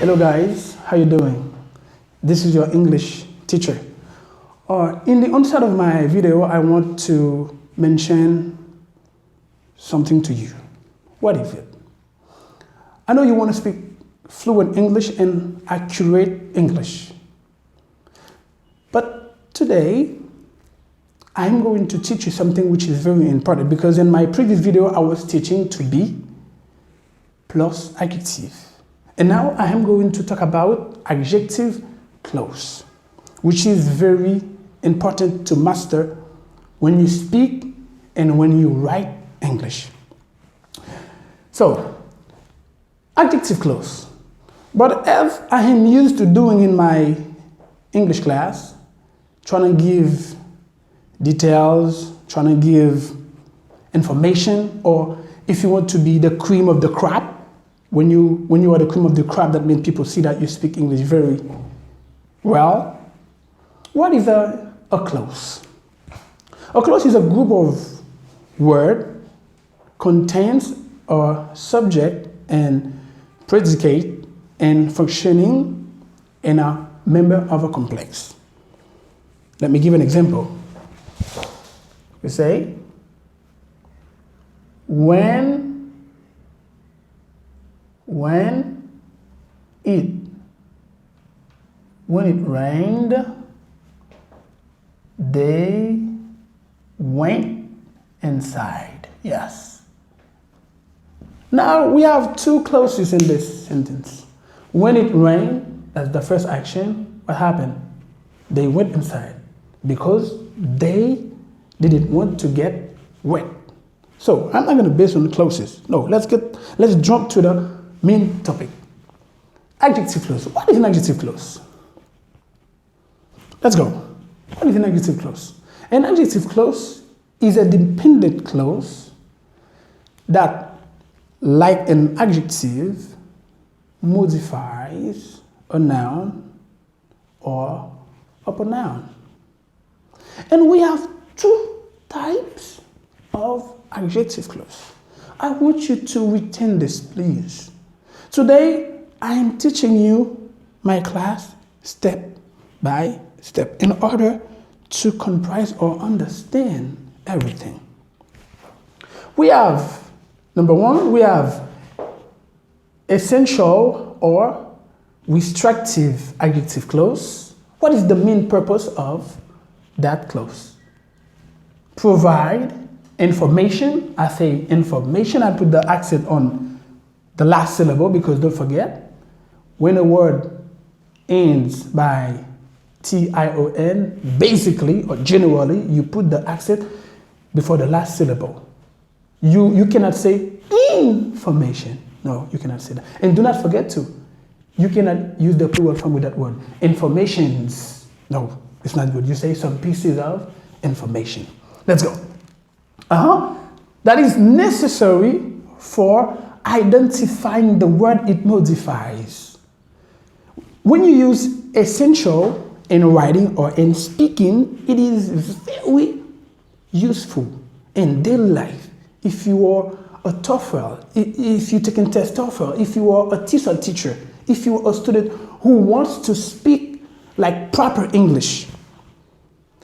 Hello guys, how you doing? This is your English teacher. In the onset of my video, I want to mention something to you. What is it? I know you want to speak fluent English and accurate English. But today, I'm going to teach you something which is very important, because in my previous video, I was teaching to be plus adjective. And now I am going to talk about adjective clause, which is very important to master when you speak and when you write English. So, adjective clause. But as I am used to doing in my English class, trying to give details, trying to give information, or if you want to be the cream of the crop, when you are the cream of the crop, that means people see that you speak English very well. What is a clause? A clause is a group of words, contains a subject and predicate and functioning in a member of a complex. Let me give an example. We say, when it rained, they went inside. Yes. Now we have two clauses in this sentence. When it rained, that's the first action. What happened? They went inside because they didn't want to get wet. So I'm not going to base on the clauses. No, let's jump to the main topic. Adjective clause. What is an adjective clause? Let's go. What is an adjective clause? An adjective clause is a dependent clause that, like an adjective, modifies a noun or a pronoun. And we have two types of adjective clause. I want you to retain this, please. Today, I am teaching you my class step by step in order to comprise or understand everything. We have, number one, we have essential or restrictive adjective clause. What is the main purpose of that clause? Provide information. I say information, I put the accent on the last syllable because don't forget, when a word ends by T-I-O-N, basically or generally, you put the accent before the last syllable. You cannot say information. No, you cannot say that. And do not forget to, you cannot use the plural form with that word. Informations. No, it's not good. You say some pieces of information. Let's go. That is necessary for identifying the word it modifies. When you use essential in writing or in speaking, it is very useful in daily life. If you are a TOEFL, if you're taking test TOEFL, if you are a TESOL teacher, if you are a student who wants to speak like proper English,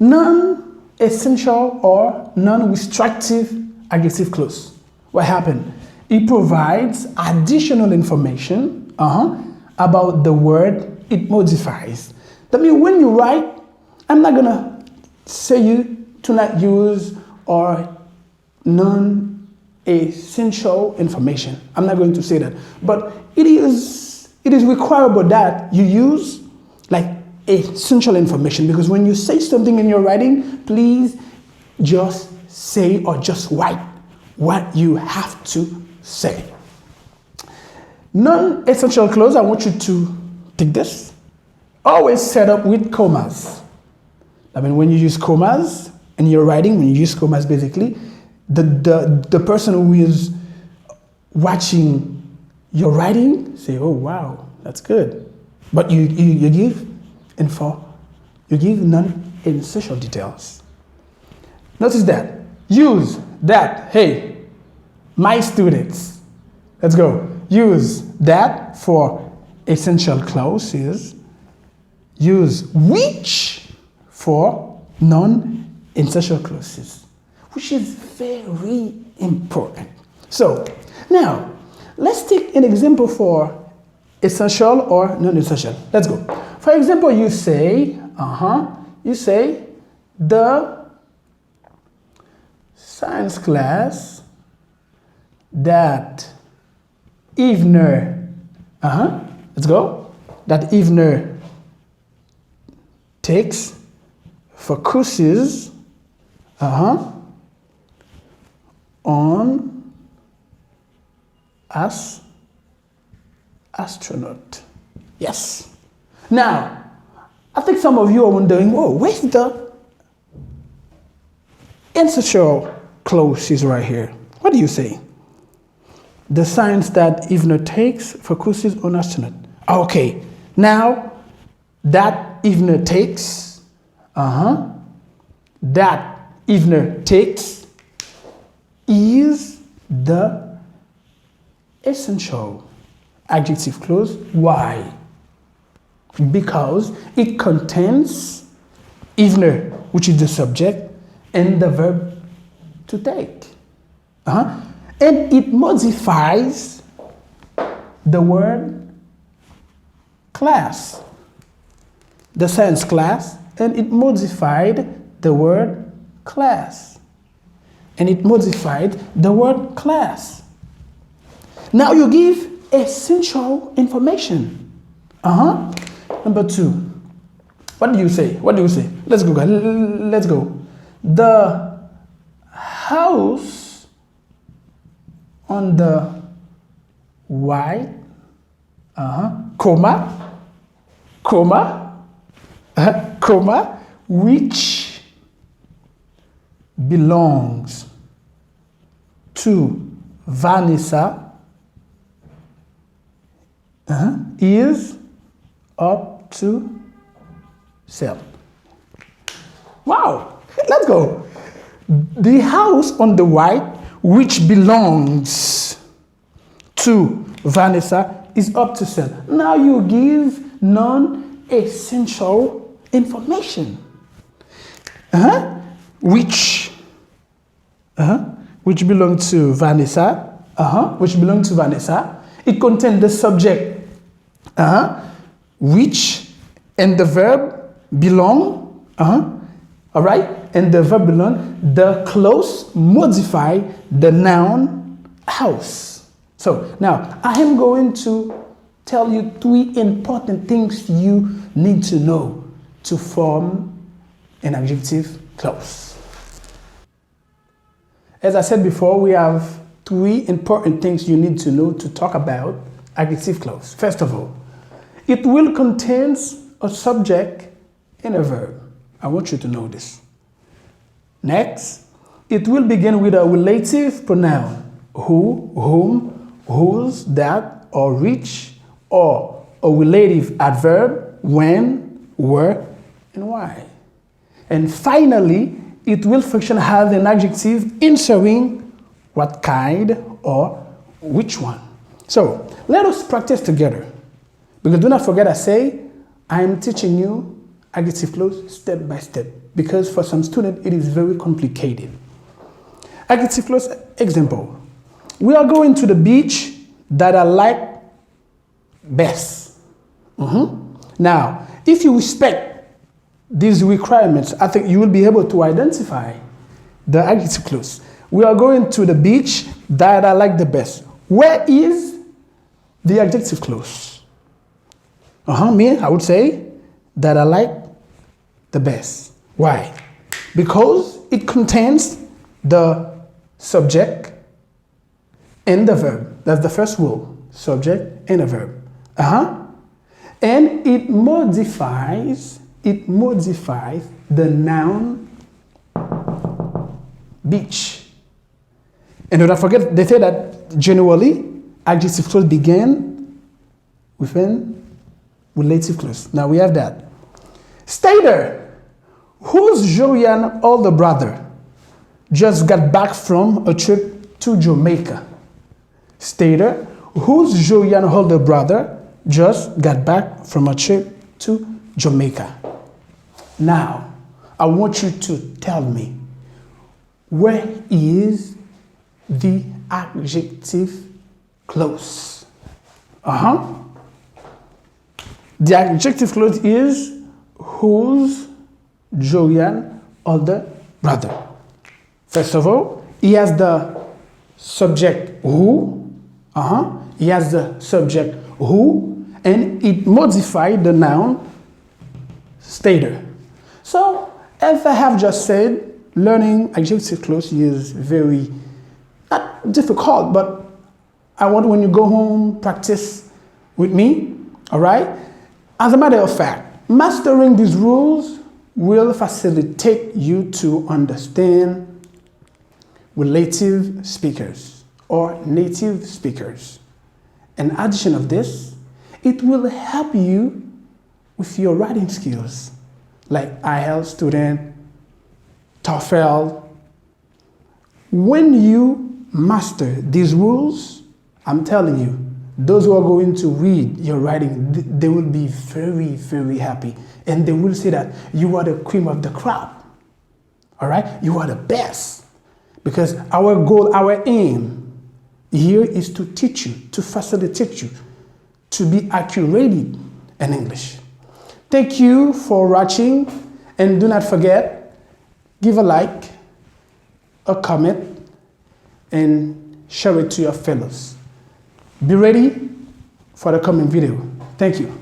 non-essential or non-restrictive adjective clause. What happened? It provides additional information about the word it modifies. That means when you write, I'm not going to say you to not use or non-essential information. I'm not going to say that. But it is required that you use like essential information, because when you say something in your writing, please just say or just write what you have to say. Non-essential clause, I want you to take this. Always set up with commas. I mean, when you use commas in your writing, when you use commas, basically, the person who is watching your writing say, oh, wow, that's good. But you give info, you give non-essential details. Notice that. Use that. Hey, my students. Let's go. Use that for non-essential clauses use which for non-essential clauses, which is very important. So now let's take an example for essential or non-essential. Let's go. For example, you say, the science class that Evener, let's go, that Evener takes focuses on astronaut. Yes. Now, I think some of you are wondering, oh, where's the essential clauses right here? What do you say? The science that Evener takes focuses on astronaut. Okay. Now, that Evener takes, that Evener takes is the essential adjective clause. Why? Because it contains Evener, which is the subject, and the verb to take. And it modifies the word class, the science class, and it modified the word class. And it modified the word class. Now you give essential information. Number 2. What do you say? What do you say? Let's go, guys. Let's go. The house on the white, which belongs to Vanessa, is up to sell. Wow, let's go. The house on the white, which belongs to Vanessa, is up to sell. Now you give non-essential information. Which belongs to Vanessa, which belongs to Vanessa. It contains the subject, which, and the verb belong, all right? And the verb belong, the clause modify the noun house. So now I am going to tell you 3 important things you need to know to form an adjective clause. As I said before, we have 3 important things you need to know to talk about adjective clause. First of all, it will contain a subject and a verb. I want you to know this. Next, it will begin with a relative pronoun, who, whom, whose, that, or which, or a relative adverb, when, where, and why. And finally, it will function as an adjective answering what kind or which one. So let us practice together. Because do not forget I say, I am teaching you adjective clause step by step. Because for some students, it is very complicated. Adjective clause example. We are going to the beach that I like best. Now, if you respect these requirements, I think you will be able to identify the adjective clause. We are going to the beach that I like the best. Where is the adjective clause? Me, I would say that I like the best. Why? Because it contains the subject and the verb. That's the first rule. Subject and a verb. And it modifies the noun beach. And don't forget, they say that generally adjective clause begin with an relative clause. Now we have that. Stater, whose Joanne older brother just got back from a trip to Jamaica. Stater, whose Joanne older brother just got back from a trip to Jamaica. Now, I want you to tell me, where is the adjective clause? The adjective clause is whose Julian older brother. First of all, he has the subject who. He has the subject who, and it modified the noun stator. So, as I have just said, learning adjective clause is very, not difficult, but I want when you go home, practice with me, all right? As a matter of fact, mastering these rules will facilitate you to understand relative speakers or native speakers. In addition of this, it will help you with your writing skills, like IELTS student, TOEFL. When you master these rules, I'm telling you, those who are going to read your writing, they will be very, very happy. And they will say that you are the cream of the crop. All right? You are the best. Because our goal, our aim here is to teach you, to facilitate you, to be accurate in English. Thank you for watching. And do not forget, give a like, a comment, and share it to your fellows. Be ready for the coming video. Thank you.